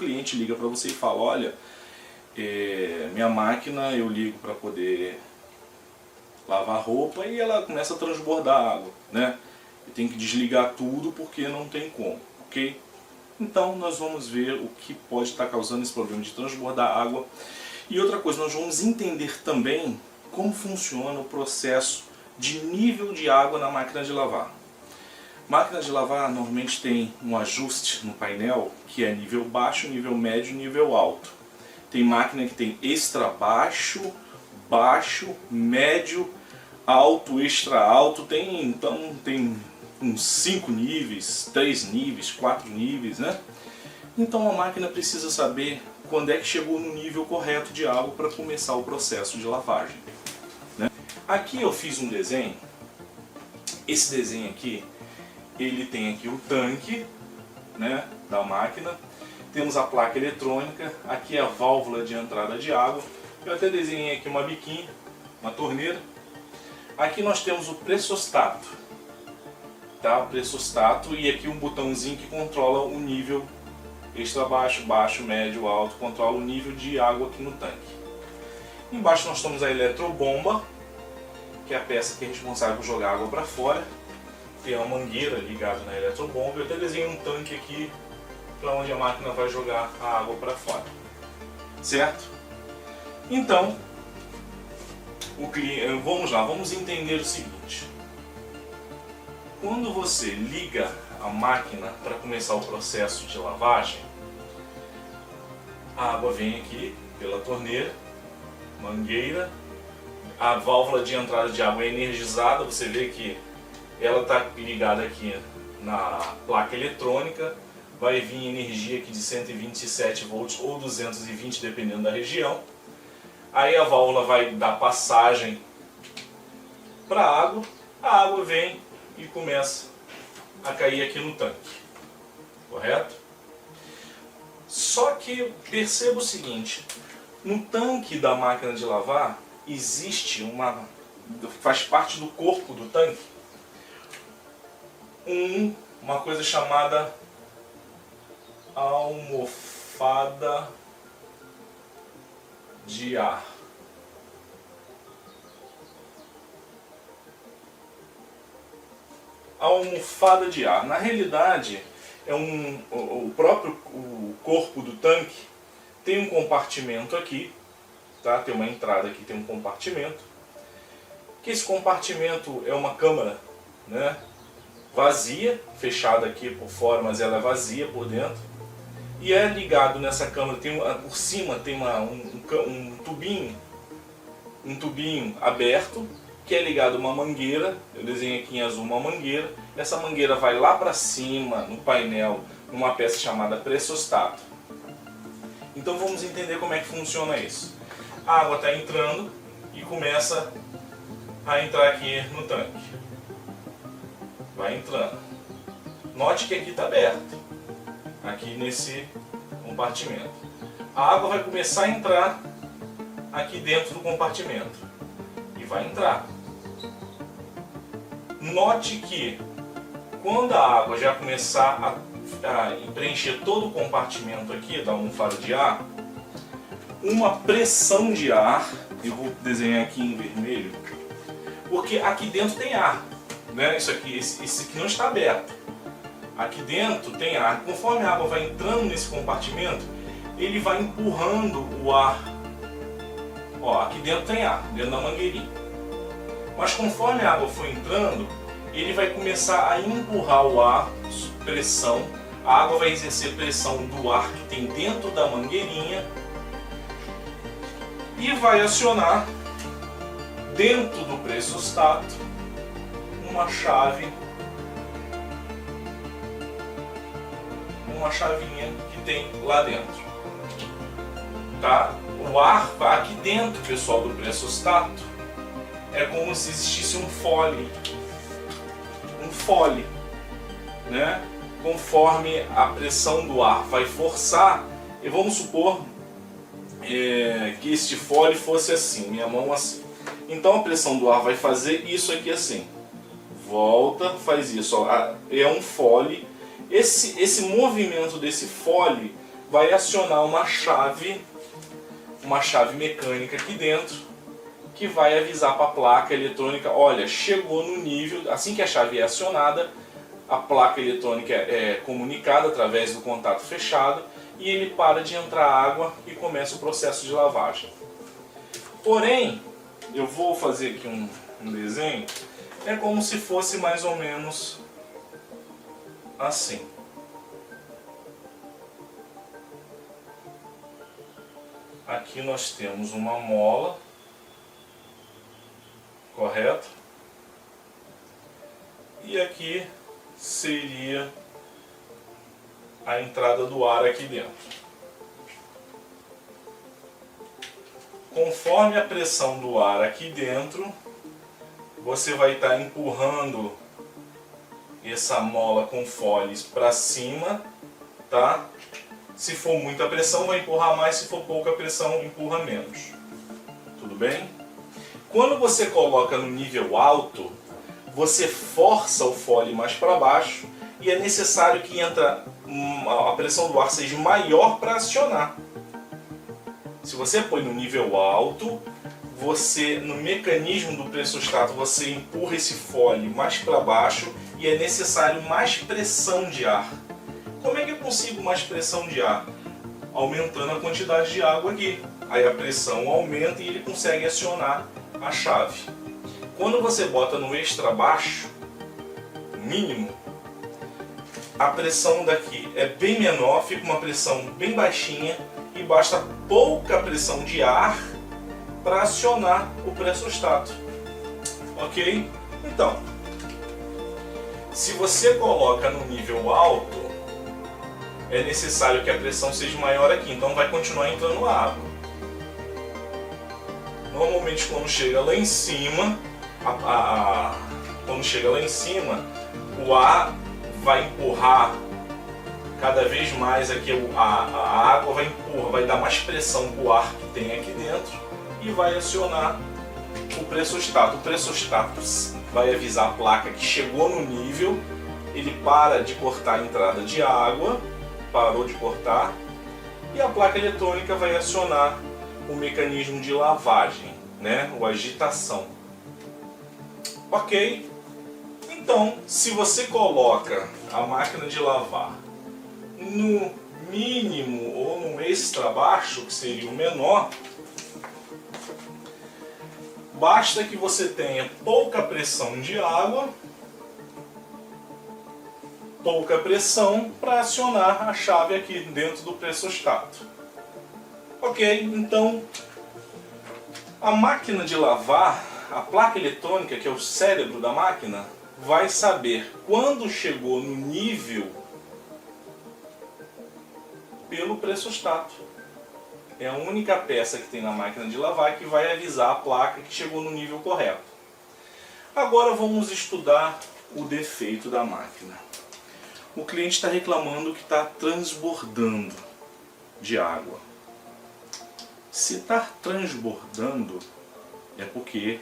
cliente liga para você e fala, olha, minha máquina eu ligo para poder lavar roupa e ela começa a transbordar água, né? E tem que desligar tudo porque não tem como, ok? Então nós vamos ver o que pode estar causando esse problema de transbordar água. E outra coisa, nós vamos entender também como funciona o processo de nível de água na máquina de lavar. Máquina de lavar normalmente tem um ajuste no painel que é nível baixo, nível médio e nível alto. Tem máquina que tem extra baixo, baixo, médio, alto, extra alto, então tem uns 5 níveis, 3 níveis, 4 níveis, né? Então a máquina precisa saber quando é que chegou no nível correto de água para começar o processo de lavagem, né? Aqui eu fiz um desenho. Esse desenho aqui, ele tem aqui o tanque, né, da máquina. Temos a placa eletrônica, aqui é a válvula de entrada de água. Eu até desenhei aqui uma biquinha, uma torneira. Aqui nós temos o pressostato, tá? O pressostato, e aqui um botãozinho que controla o nível extra baixo, baixo, médio, alto, controla o nível de água aqui no tanque. Embaixo nós temos a eletrobomba, que é a peça que é responsável por jogar água para fora. Tem uma mangueira ligada na eletrobomba. Eu até desenhei um tanque aqui para onde a máquina vai jogar a água para fora, certo? Então, vamos lá, vamos entender o seguinte. Quando você liga a máquina para começar o processo de lavagem, a água vem aqui pela torneira, mangueira, a válvula de entrada de água é energizada, você vê que ela está ligada aqui na placa eletrônica, vai vir energia aqui de 127 volts ou 220 dependendo da região. Aí a válvula vai dar passagem para a água vem e começa a cair aqui no tanque, correto? Só que perceba o seguinte, no tanque da máquina de lavar existe faz parte do corpo do tanque, uma coisa chamada almofada de ar. A almofada de ar, na realidade, é o próprio corpo do tanque tem um compartimento aqui, tá? Tem uma entrada aqui, tem um compartimento, que esse compartimento é uma câmara, né? Vazia, fechada aqui por fora, mas ela é vazia por dentro. E é ligado nessa câmara, por cima tem um tubinho aberto, que é ligado a uma mangueira. Eu desenhei aqui em azul uma mangueira. Essa mangueira vai lá para cima no painel, numa peça chamada pressostato. Então vamos entender como é que funciona isso. A água está entrando e começa a entrar aqui no tanque. Vai entrando. Note que aqui está aberto, aqui nesse compartimento. A água vai começar a entrar aqui dentro do compartimento e vai entrar. Note que quando a água já começar a preencher todo o compartimento aqui da almofada de ar, uma pressão de ar, eu vou desenhar aqui em vermelho, porque aqui dentro tem ar, né? Esse aqui não está aberto. Aqui dentro tem ar. Conforme a água vai entrando nesse compartimento, ele vai empurrando o ar. Ó, aqui dentro tem ar, dentro da mangueirinha. Mas conforme a água for entrando, ele vai começar a empurrar o ar, pressão. A água vai exercer pressão do ar que tem dentro da mangueirinha e vai acionar dentro do pressostato uma chavinha que tem lá dentro, tá? O ar aqui dentro, pessoal, do pressostato é como se existisse um fole, né? Conforme a pressão do ar vai forçar, e vamos supor que este fole fosse assim, minha mão assim. Então a pressão do ar vai fazer isso aqui assim. Volta, faz isso, ó. É um fole. Esse movimento desse fole vai acionar uma chave mecânica aqui dentro, que vai avisar para a placa eletrônica, olha, chegou no nível. Assim que a chave é acionada, a placa eletrônica é comunicada através do contato fechado e ele para de entrar água e começa o processo de lavagem. Porém, eu vou fazer aqui um desenho, é como se fosse mais ou menos assim. Aqui nós temos uma mola, correto? E aqui seria a entrada do ar aqui dentro. Conforme a pressão do ar aqui dentro, você vai estar empurrando essa mola com foles para cima, tá? Se for muita pressão, vai empurrar mais, se for pouca pressão, empurra menos. Tudo bem? Quando você coloca no nível alto, você força o fole mais para baixo e é necessário que a pressão do ar seja maior para acionar. Se você põe no nível alto, você, no mecanismo do pressostato, você empurra esse fole mais para baixo e é necessário mais pressão de ar. Como é que eu consigo mais pressão de ar? Aumentando a quantidade de água aqui. Aí a pressão aumenta e ele consegue acionar a chave. Quando você bota no extra baixo, mínimo, a pressão daqui é bem menor, fica uma pressão bem baixinha e basta pouca pressão de ar para acionar o pressostato. Ok? Então, se você coloca no nível alto, é necessário que a pressão seja maior aqui, então vai continuar entrando água. Normalmente quando chega lá em cima, o ar vai empurrar cada vez mais aqui, a água vai dar mais pressão para o ar que tem aqui dentro e vai acionar o pressostato. O pressostato vai avisar a placa que chegou no nível, ele para de cortar a entrada de água, parou de cortar, e a placa eletrônica vai acionar o mecanismo de lavagem, né? Ou agitação. Ok? Então, se você coloca a máquina de lavar no mínimo ou no extra baixo, que seria o menor, basta que você tenha pouca pressão de água, pouca pressão para acionar a chave aqui dentro do pressostato. Ok, então a máquina de lavar, a placa eletrônica, que é o cérebro da máquina, vai saber quando chegou no nível pelo pressostato. É a única peça que tem na máquina de lavar que vai avisar a placa que chegou no nível correto. Agora vamos estudar o defeito da máquina. O cliente está reclamando que está transbordando de água. Se está transbordando, é porque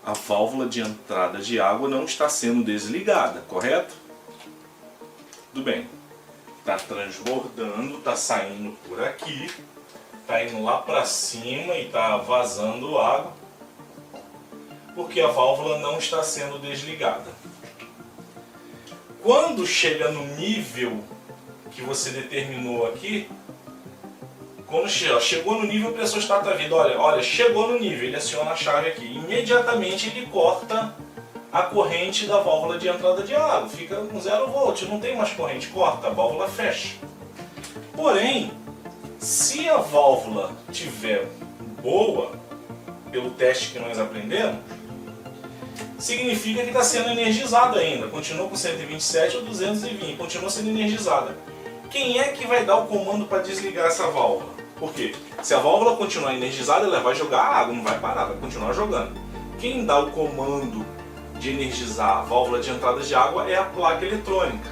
a válvula de entrada de água não está sendo desligada, correto? Tudo bem. Está transbordando, está saindo por aqui, está indo lá para cima e está vazando água, porque a válvula não está sendo desligada. Quando chega no nível que você determinou aqui, quando chegou no nível, o pressostato está vindo, olha, chegou no nível, ele aciona a chave aqui. Imediatamente ele corta a corrente da válvula de entrada de água, fica com 0 volt, não tem mais corrente, corta, a válvula fecha. Porém, se a válvula tiver boa, pelo teste que nós aprendemos, significa que está sendo energizada ainda, continua com 127 ou 220, continua sendo energizada. Quem é que vai dar o comando para desligar essa válvula? Por quê? Se a válvula continuar energizada, ela vai jogar água, não vai parar, vai continuar jogando. Quem dá o comando de energizar a válvula de entrada de água é a placa eletrônica.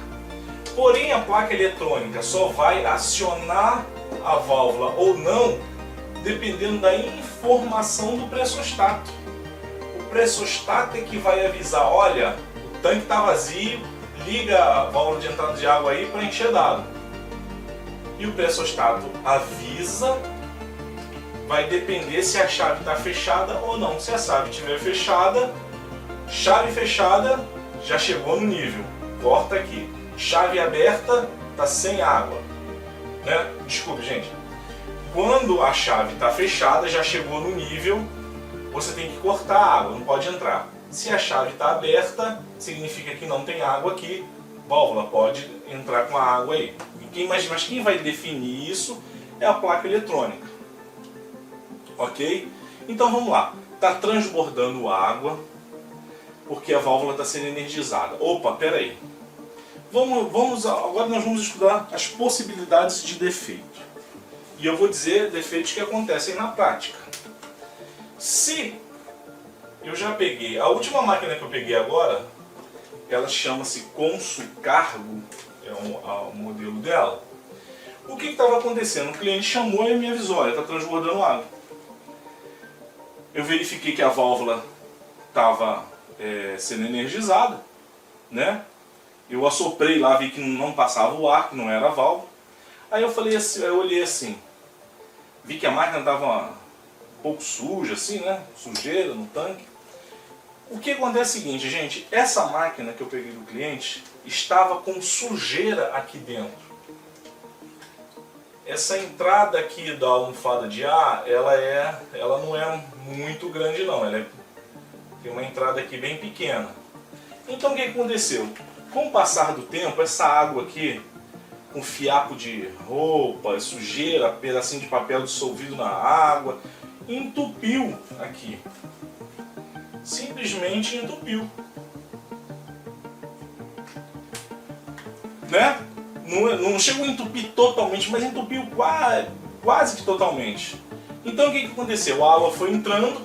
Porém, a placa eletrônica só vai acionar a válvula ou não, dependendo da informação do pressostato. O pressostato é que vai avisar, olha, o tanque está vazio, liga a válvula de entrada de água aí para encher d'água. e o pressostato avisa. Vai depender se a chave está fechada ou não. Se a chave estiver fechada, chave fechada, já chegou no nível, corta aqui. Chave aberta, está sem água, né? Desculpe, gente. Quando a chave está fechada, já chegou no nível, você tem que cortar a água, não pode entrar. Se a chave está aberta, significa que não tem água aqui, válvula pode entrar com a água aí. Mas quem vai definir isso é a placa eletrônica. Ok? Então vamos lá. Está transbordando água porque a válvula está sendo energizada. Opa, peraí. Agora nós vamos estudar as possibilidades de defeito. E eu vou dizer defeitos que acontecem na prática. Se eu já peguei, a última máquina que eu peguei agora, ela chama-se Consul Cargo, é o modelo dela. O que estava acontecendo? O cliente chamou e me avisou, olha, está transbordando água. Eu verifiquei que a válvula estava sendo energizada, né? Eu assoprei lá, vi que não passava o ar, que não era a válvula. Aí eu falei assim, eu olhei assim, vi que a máquina estava um pouco suja, assim, né? Sujeira no tanque. O que acontece é o seguinte, gente, essa máquina que eu peguei do cliente estava com sujeira aqui dentro. Essa entrada aqui da almofada de ar, ela não é muito grande não, tem uma entrada aqui bem pequena. Então o que aconteceu? Com o passar do tempo, essa água aqui, com fiapo de roupa, sujeira, pedacinho de papel dissolvido na água, entupiu aqui. Simplesmente entupiu. Né? Não chegou a entupir totalmente, mas entupiu quase que totalmente. Então o que aconteceu? A água foi entrando,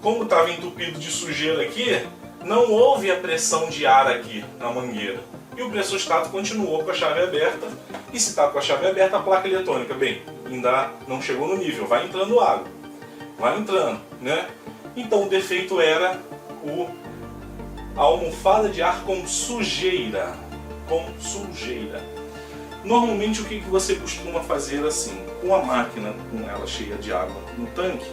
como estava entupido de sujeira aqui, não houve a pressão de ar aqui na mangueira. E o pressostato continuou com a chave aberta. E se está com a chave aberta, a placa eletrônica, bem, ainda não chegou no nível, vai entrando água. Vai entrando, né? Então o defeito era a almofada de ar com sujeira. Com sujeira. Normalmente o que você costuma fazer assim, com a máquina com ela cheia de água no tanque,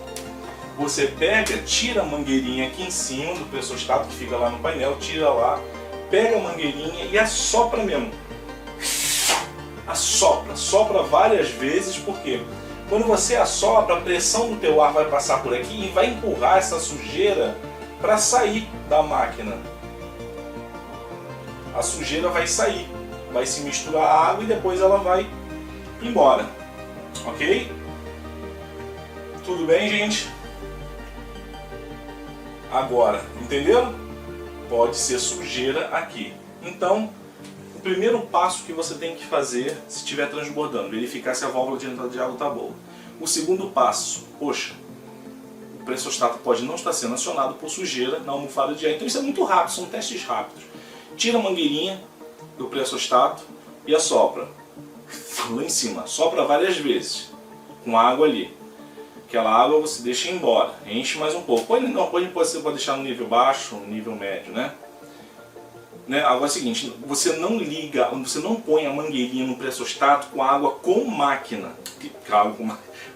você pega, tira a mangueirinha aqui em cima do pressostato que fica lá no painel, tira lá, pega a mangueirinha e assopra mesmo. Sopra várias vezes, porque quando você assopra, a pressão do teu ar vai passar por aqui e vai empurrar essa sujeira para sair da máquina. A sujeira vai sair, vai se misturar à água e depois ela vai embora. Ok? Tudo bem, gente? Agora, entenderam? Pode ser sujeira aqui. Então, o primeiro passo que você tem que fazer, se estiver transbordando, verificar se a válvula de entrada de água está boa. O segundo passo, poxa, o pressostato pode não estar sendo acionado por sujeira na almofada de ar. Então isso é muito rápido, são testes rápidos. Tira a mangueirinha do pressostato e assopra. Lá em cima, sopra várias vezes, com água ali. Aquela água você deixa ir embora, enche mais um pouco. Você pode deixar no nível baixo, no nível médio, né? Agora é o seguinte, você não põe a mangueirinha no pressostato com a água com máquina.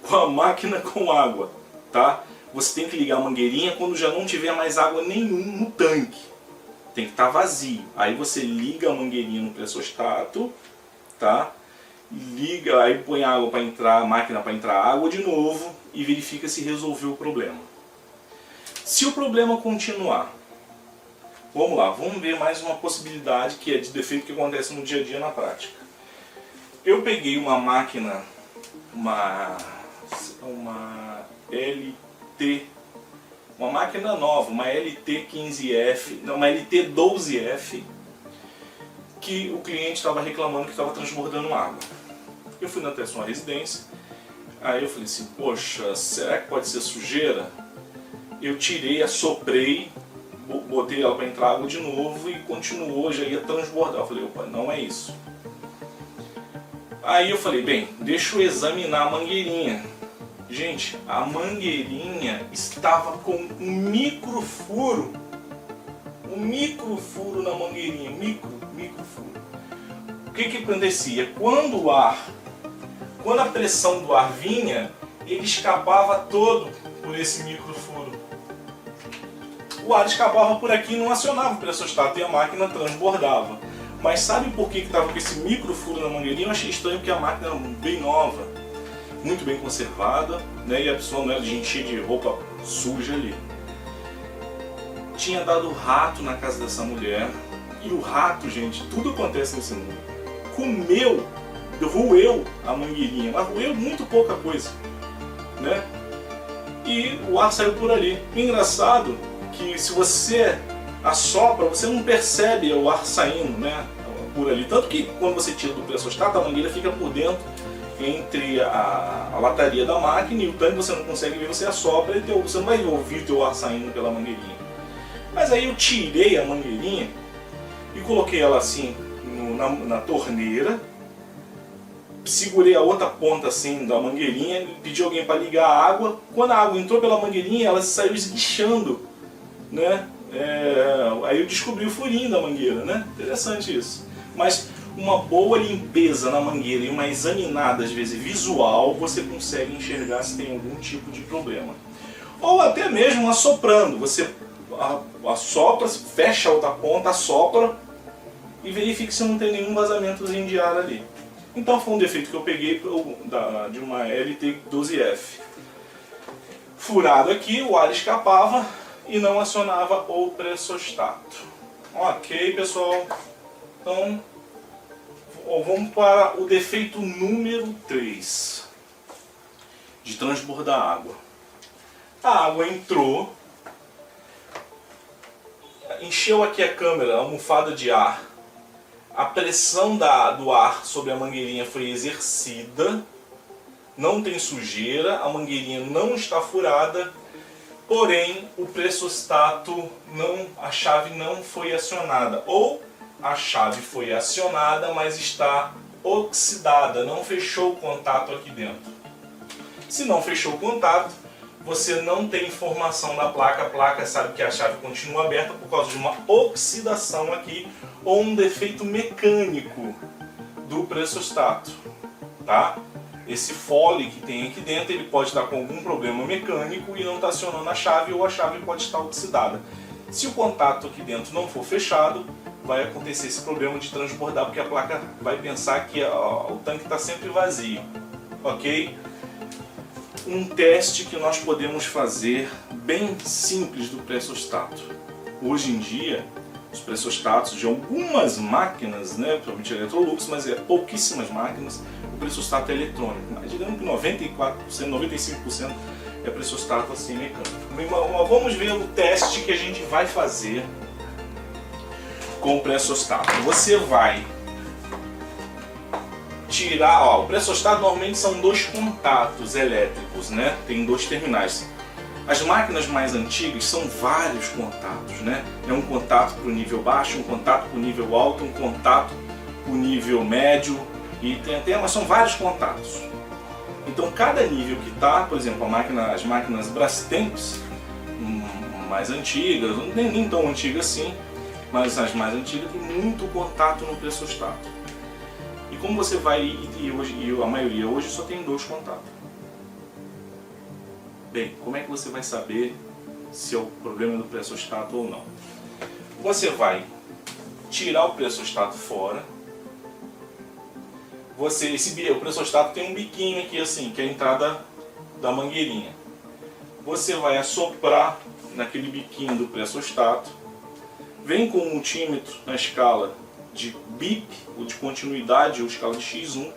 Com a máquina com água, tá? Você tem que ligar a mangueirinha quando já não tiver mais água nenhuma no tanque. Tem que estar vazio. Aí você liga a mangueirinha no pressostato, tá? Liga, aí põe água para entrar, a máquina para entrar água de novo e verifica se resolveu o problema. Se o problema continuar, vamos lá, vamos ver mais uma possibilidade que é de defeito que acontece no dia a dia na prática. Eu peguei uma máquina, uma LT, uma máquina nova, uma LT15F, não, uma LT12F, que o cliente estava reclamando que estava transbordando água. Eu fui até sua residência, aí eu falei assim, poxa, será que pode ser sujeira? Eu tirei, assoprei, botei ela para entrar água de novo e continuou, já ia transbordar. Eu falei, opa, não é isso. Aí eu falei, bem, deixa eu examinar a mangueirinha. Gente, a mangueirinha estava com um microfuro na mangueirinha, microfuro. O que acontecia? Quando o ar quando a pressão do ar vinha, ele escapava todo por esse microfuro. O ar escapava por aqui e não acionava o pressostato e a máquina transbordava. Mas sabe por que estava com esse microfuro na mangueirinha? Eu achei estranho porque a máquina era bem nova, muito bem conservada, né? E a pessoa não era de encher de roupa suja ali. Tinha dado rato na casa dessa mulher, e o rato, gente, tudo acontece nesse mundo. Comeu, roeu a mangueirinha, mas roeu muito pouca coisa, né? E o ar saiu por ali. Engraçado que se você assopra, você não percebe o ar saindo, né, por ali. Tanto que quando você tira do pressostato, a mangueira fica por dentro, entre a lataria da máquina e o tanque, você não consegue ver, você assopra e você não vai ouvir o teu ar saindo pela mangueirinha. Mas aí eu tirei a mangueirinha e coloquei ela assim na torneira, segurei a outra ponta assim da mangueirinha, pedi alguém para ligar a água. Quando a água entrou pela mangueirinha, ela saiu esguichando, né? Aí eu descobri o furinho da mangueira, né? Interessante isso. Mas uma boa limpeza na mangueira e uma examinada, às vezes visual, você consegue enxergar se tem algum tipo de problema. Ou até mesmo assoprando, você assopra, fecha a outra ponta, assopra e verifica se não tem nenhum vazamentozinho de ar ali. Então foi um defeito que eu peguei de uma LT12F. Furado aqui, o ar escapava e não acionava o pressostato. Ok, pessoal. Então, vamos para o defeito número 3. De transbordar água. A água entrou, encheu aqui a câmera, a almofada de ar. A pressão do ar sobre a mangueirinha foi exercida, não tem sujeira, a mangueirinha não está furada, porém o pressostato, a chave não foi acionada, ou a chave foi acionada, mas está oxidada, não fechou o contato aqui dentro. Se não fechou o contato, você não tem informação da placa, a placa sabe que a chave continua aberta por causa de uma oxidação aqui, ou um defeito mecânico do pressostato, tá? Esse fole que tem aqui dentro, ele pode estar com algum problema mecânico e não está acionando a chave, ou a chave pode estar oxidada. Se o contato aqui dentro não for fechado, vai acontecer esse problema de transbordar, porque a placa vai pensar que o tanque está sempre vazio, ok? Um teste que nós podemos fazer bem simples do pressostato. Hoje em dia, os pressostatos de algumas máquinas, né, principalmente Electrolux, mas pouquíssimas máquinas, o pressostato é eletrônico. Mas digamos que 94%, 95% é pressostato assim mecânico. Vamos ver o teste que a gente vai fazer com o pressostato. Você vai tirar, o pressostato normalmente são 2 contatos elétricos, né? Tem 2 terminais. As máquinas mais antigas são vários contatos, né? É um contato para o nível baixo, um contato para o nível alto, um contato para o nível médio, e mas são vários contatos. Então cada nível que está, por exemplo, as máquinas Brastemp, mais antigas, nem tão antigas assim, mas as mais antigas tem muito contato no pressostato. E como você vai, e a maioria hoje só tem 2 contatos. Bem, como é que você vai saber se é o problema do pressostato ou não? Você vai tirar o pressostato fora. O pressostato tem um biquinho aqui assim, que é a entrada da mangueirinha. Você vai assoprar naquele biquinho do pressostato. Vem com o multímetro na escala de BIP, ou de continuidade, ou escala de X1.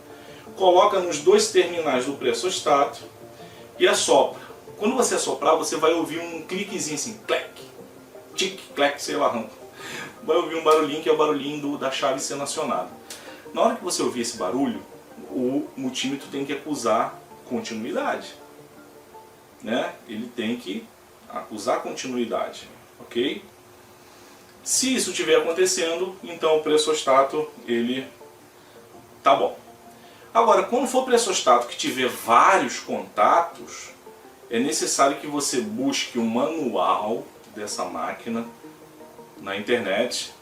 Coloca nos 2 terminais do pressostato e assopra. Quando você assoprar, você vai ouvir um cliquezinho assim, clac, tic, clac, sei lá, vai ouvir um barulhinho que é o barulhinho da chave sendo acionada. Na hora que você ouvir esse barulho, o multímetro tem que acusar continuidade, né? Ele tem que acusar continuidade, ok? Se isso estiver acontecendo, então o pressostato, ele tá bom. Agora, quando for pressostato que tiver vários contatos, é necessário que você busque um manual dessa máquina na internet.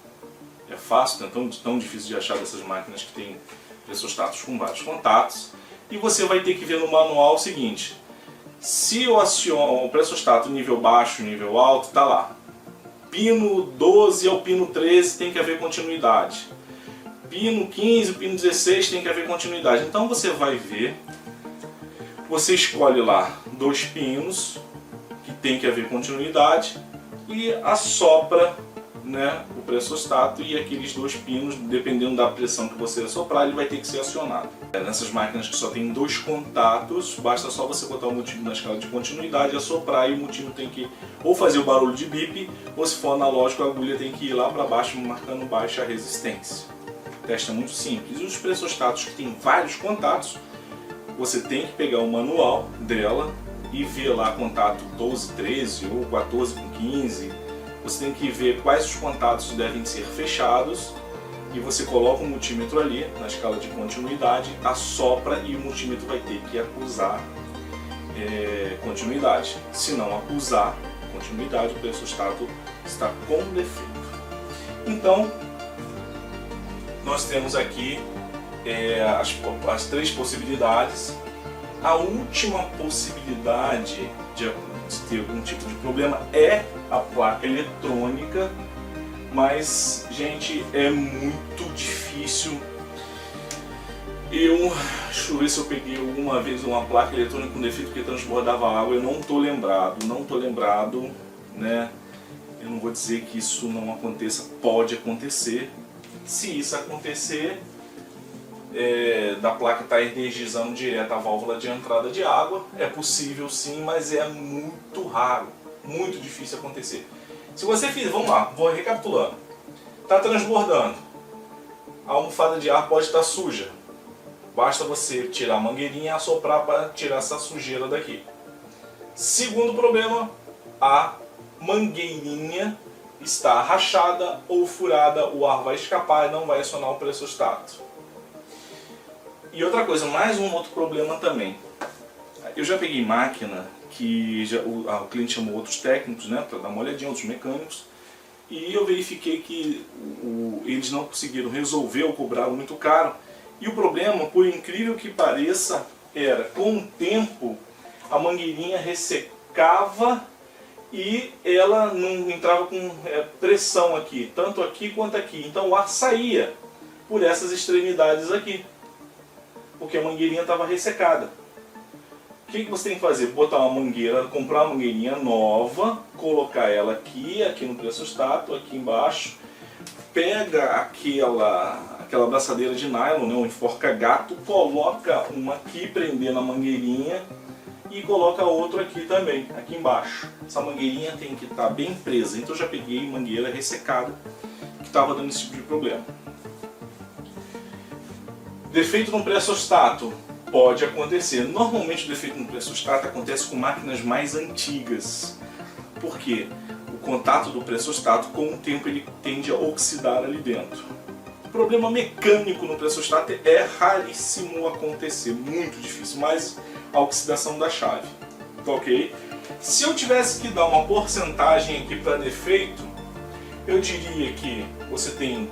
É fácil, não é tão difícil de achar dessas máquinas que tem pressostatos com vários contatos. E você vai ter que ver no manual o seguinte: se eu aciono o pressostato nível baixo, nível alto, tá lá. Pino 12 ao pino 13 tem que haver continuidade. Pino 15, pino 16 tem que haver continuidade. Então você vai ver, você escolhe lá 2 pinos que tem que haver continuidade e assopra, né, o pressostato, e aqueles 2 pinos, dependendo da pressão que você assoprar, ele vai ter que ser acionado. Nessas máquinas que só tem 2 contatos, basta só você botar o multímetro na escala de continuidade, assoprar, e o multímetro tem que ou fazer o barulho de bip, ou se for analógico a agulha tem que ir lá para baixo marcando baixa resistência. O teste é muito simples. E os pressostatos que tem vários contatos, você tem que pegar o manual dela e ver lá contato 12, 13 ou 14 com 15. Você tem que ver quais os contatos devem ser fechados e você coloca o multímetro ali na escala de continuidade, assopra e o multímetro vai ter que acusar continuidade. Se não acusar continuidade, o pressostato está com defeito. Então, nós temos aqui as 3 possibilidades. A última possibilidade de ter algum tipo de problema é a placa eletrônica, mas, gente, é muito difícil. Deixa eu ver se eu peguei alguma vez uma placa eletrônica com defeito que transbordava água. Eu não estou lembrado, né? Eu não vou dizer que isso não aconteça, pode acontecer. Se isso acontecer, da placa estar energizando direto a válvula de entrada de água, é possível sim, mas é muito raro, muito difícil acontecer. Se você fizer, vamos lá, vou recapitulando. Está transbordando, a almofada de ar pode estar suja. Basta você tirar a mangueirinha e assoprar para tirar essa sujeira daqui. Segundo problema, a mangueirinha está rachada ou furada, o ar vai escapar e não vai acionar o pressostato. E outra coisa, mais um outro problema também. Eu já peguei máquina que o cliente chamou outros técnicos, né, para dar uma olhadinha, outros mecânicos, e eu verifiquei que eles não conseguiram resolver ou cobraram muito caro. E o problema, por incrível que pareça, era, com o tempo, a mangueirinha ressecava e ela não entrava com pressão aqui, tanto aqui quanto aqui. Então o ar saía por essas extremidades aqui, porque a mangueirinha estava ressecada. O que você tem que fazer? Botar uma mangueira, comprar uma mangueirinha nova, colocar ela aqui no pressostato, aqui embaixo, pega aquela abraçadeira de nylon, né, um enforca-gato, coloca uma aqui, prender na mangueirinha e coloca outro aqui também, aqui embaixo. Essa mangueirinha tem que estar bem presa, então eu já peguei mangueira ressecada que estava dando esse tipo de problema. Defeito no pressostato pode acontecer. Normalmente o defeito no pressostato acontece com máquinas mais antigas. Por quê? O contato do pressostato, com o tempo, ele tende a oxidar ali dentro. O problema mecânico no pressostato é raríssimo acontecer, muito difícil, mas a oxidação da chave. Ok? Se eu tivesse que dar uma porcentagem aqui para defeito, eu diria que você tem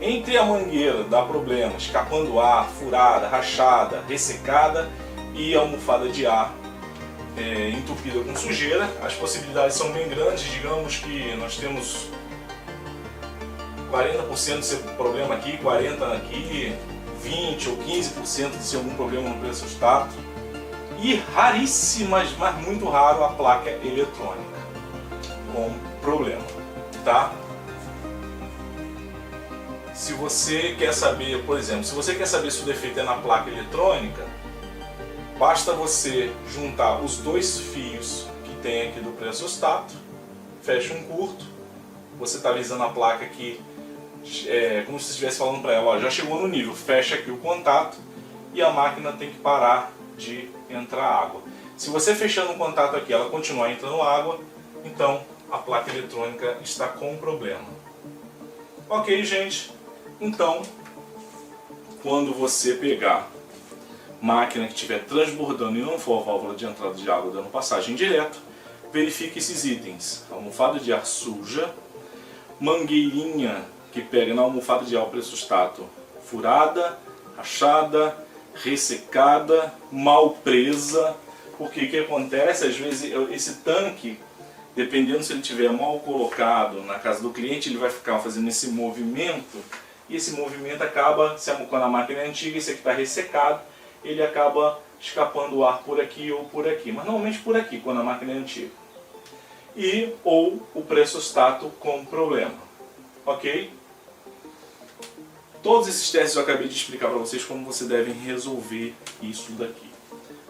entre a mangueira dá problema, escapando ar, furada, rachada, ressecada, e a almofada de ar entupida com sujeira, as possibilidades são bem grandes. Digamos que nós temos 40% de ser problema aqui, 40% aqui, 20% ou 15% de ser algum problema no pressostato, e raríssimas, mas muito raro, a placa eletrônica com problema, tá? Se você quer saber, por exemplo, se você quer saber se o defeito é na placa eletrônica, basta você juntar os 2 fios que tem aqui do pressostato, fecha um curto, você está avisando a placa que, como se estivesse falando para ela, ó, já chegou no nível, fecha aqui o contato e a máquina tem que parar de entrar água. Se você fechando o contato aqui, ela continuar entrando água, então a placa eletrônica está com problema. Ok, gente? Então, quando você pegar máquina que estiver transbordando e não for a válvula de entrada de água dando passagem direto, verifique esses itens: almofada de ar suja, mangueirinha que pega na almofada de ar pressostato furada, rachada, ressecada, mal presa, porque o que acontece, às vezes esse tanque, dependendo se ele estiver mal colocado na casa do cliente, ele vai ficar fazendo esse movimento, e esse movimento acaba, quando a máquina é antiga, esse aqui está ressecado, ele acaba escapando o ar por aqui ou por aqui, mas normalmente por aqui, quando a máquina é antiga. Ou o pressostato com problema, ok? Todos esses testes eu acabei de explicar para vocês como vocês devem resolver isso daqui.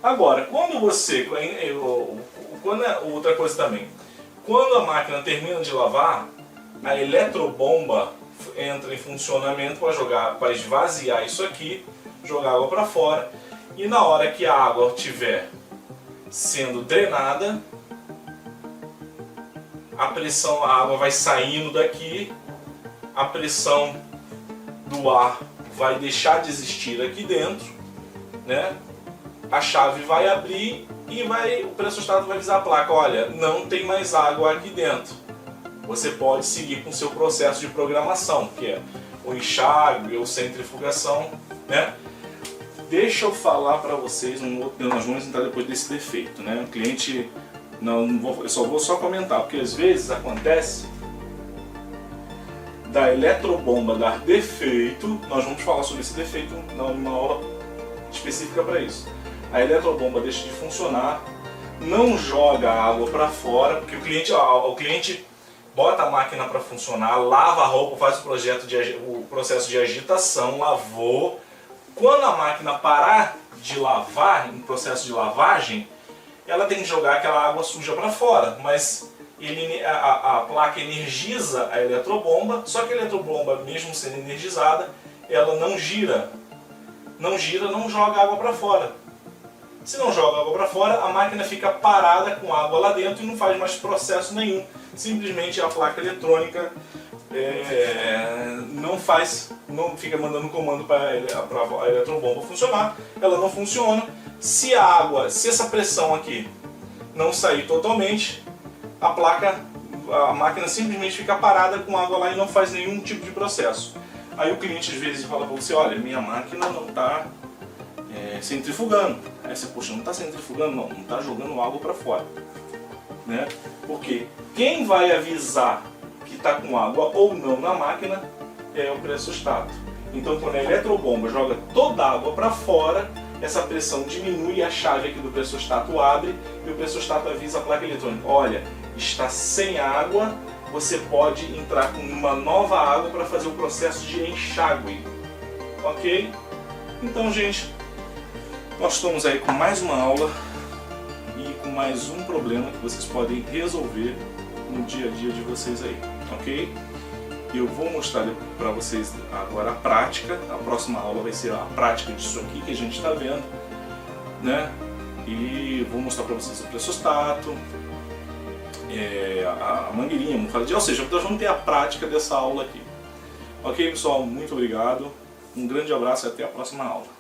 Agora, quando você... outra coisa também. Quando a máquina termina de lavar, a eletrobomba entra em funcionamento para esvaziar isso aqui, jogar água para fora. E na hora que a água estiver sendo drenada, a água vai saindo daqui, a pressão do ar vai deixar de existir aqui dentro, né? A chave vai abrir e o pressostato vai avisar a placa, olha, não tem mais água aqui dentro. Você pode seguir com o seu processo de programação, que é o enxágue ou centrifugação, né? Deixa eu falar para vocês nós vamos entrar depois desse defeito, né? O cliente, eu só vou comentar, porque às vezes acontece da eletrobomba dar defeito. Nós vamos falar sobre esse defeito numa aula específica para isso. A eletrobomba deixa de funcionar, não joga a água para fora, porque o cliente bota a máquina para funcionar, lava a roupa, faz o processo de agitação, lavou. Quando a máquina parar de lavar, em processo de lavagem, ela tem que jogar aquela água suja para fora, mas a placa energiza a eletrobomba, só que a eletrobomba, mesmo sendo energizada, ela não gira, não joga água para fora. Se não joga água para fora, a máquina fica parada com água lá dentro e não faz mais processo nenhum. Simplesmente a placa eletrônica não fica mandando comando para a eletrobomba funcionar, ela não funciona. Se essa pressão aqui não sair totalmente, a máquina simplesmente fica parada com água lá e não faz nenhum tipo de processo. Aí o cliente às vezes fala para você, olha, minha máquina não está centrifugando. Aí você, poxa, não está centrifugando? Não está jogando água para fora, né? Porque quem vai avisar que está com água ou não na máquina é o pressostato. Então quando a eletrobomba joga toda a água para fora, essa pressão diminui, a chave aqui do pressostato abre e o pressostato avisa a placa eletrônica, olha, está sem água, você pode entrar com uma nova água para fazer o processo de enxágue, ok? Então, gente, nós estamos aí com mais uma aula e com mais um problema que vocês podem resolver no dia a dia de vocês aí, ok? Eu vou mostrar para vocês agora a prática. A próxima aula vai ser a prática disso aqui que a gente está vendo, né? E vou mostrar para vocês o pressostato, a mangueirinha, almofadinha, ou seja, nós vamos ter a prática dessa aula aqui. Ok, pessoal? Muito obrigado, um grande abraço e até a próxima aula.